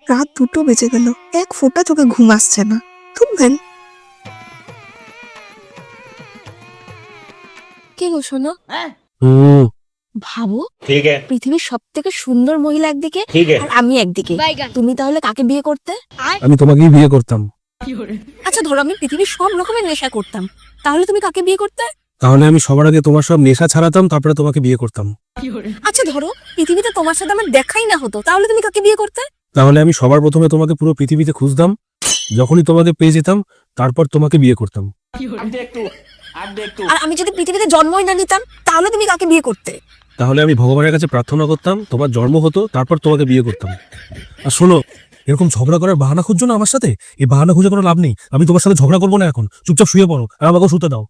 রাত 2টো বেজে গেল, এক ফোঁটা চোখে ঘুম আসছে না। তুমবেন কে গো শোনো, ভাবো ठीक है পৃথিবীর সব থেকে সুন্দর মহিলা একদিকে ठीक है আর আমি একদিকে, তুমি তাহলে কাকে বিয়ে করতে? আমি তোমাকেই বিয়ে করতাম। আচ্ছা ধরো আমি পৃথিবীর সব রকমের নেশা করতাম, তাহলে তুমি কাকে বিয়ে করতে? তাহলে আমি সবার আগে তোমার সব নেশা ছাড়াতাম, তারপরে তোমাকে বিয়ে করতাম। আচ্ছা ধরো পৃথিবীতে তোমার সাথে আমার দেখাই না হতো, তাহলে তুমি কাকে বিয়ে করতে? তাহলে আমি সবার প্রথমে তোমাকে পুরো পৃথিবীতে খুঁজতাম, যখনই তোমাকে পেয়ে যেতাম তারপর তোমাকে বিয়ে করতাম। আর আমি যদি পৃথিবীতে জন্মই না নিতাম, তাহলে তুমি কাকে বিয়ে করতে? তাহলে আমি ভগবানের কাছে প্রার্থনা করতাম তোমার জন্ম হতো, তারপর তোমাকে বিয়ে করতাম। আর শোনো, এরকম ঝগড়া করার বাহানা খুঁজছো না আমার সাথে, এই বাহানা খুঁজে কোনো লাভ নেই। আমি তোমার সাথে ঝগড়া করবো না এখন, চুপচাপ শুয়ে পড়ো আর আমাকেও শুতে দাও।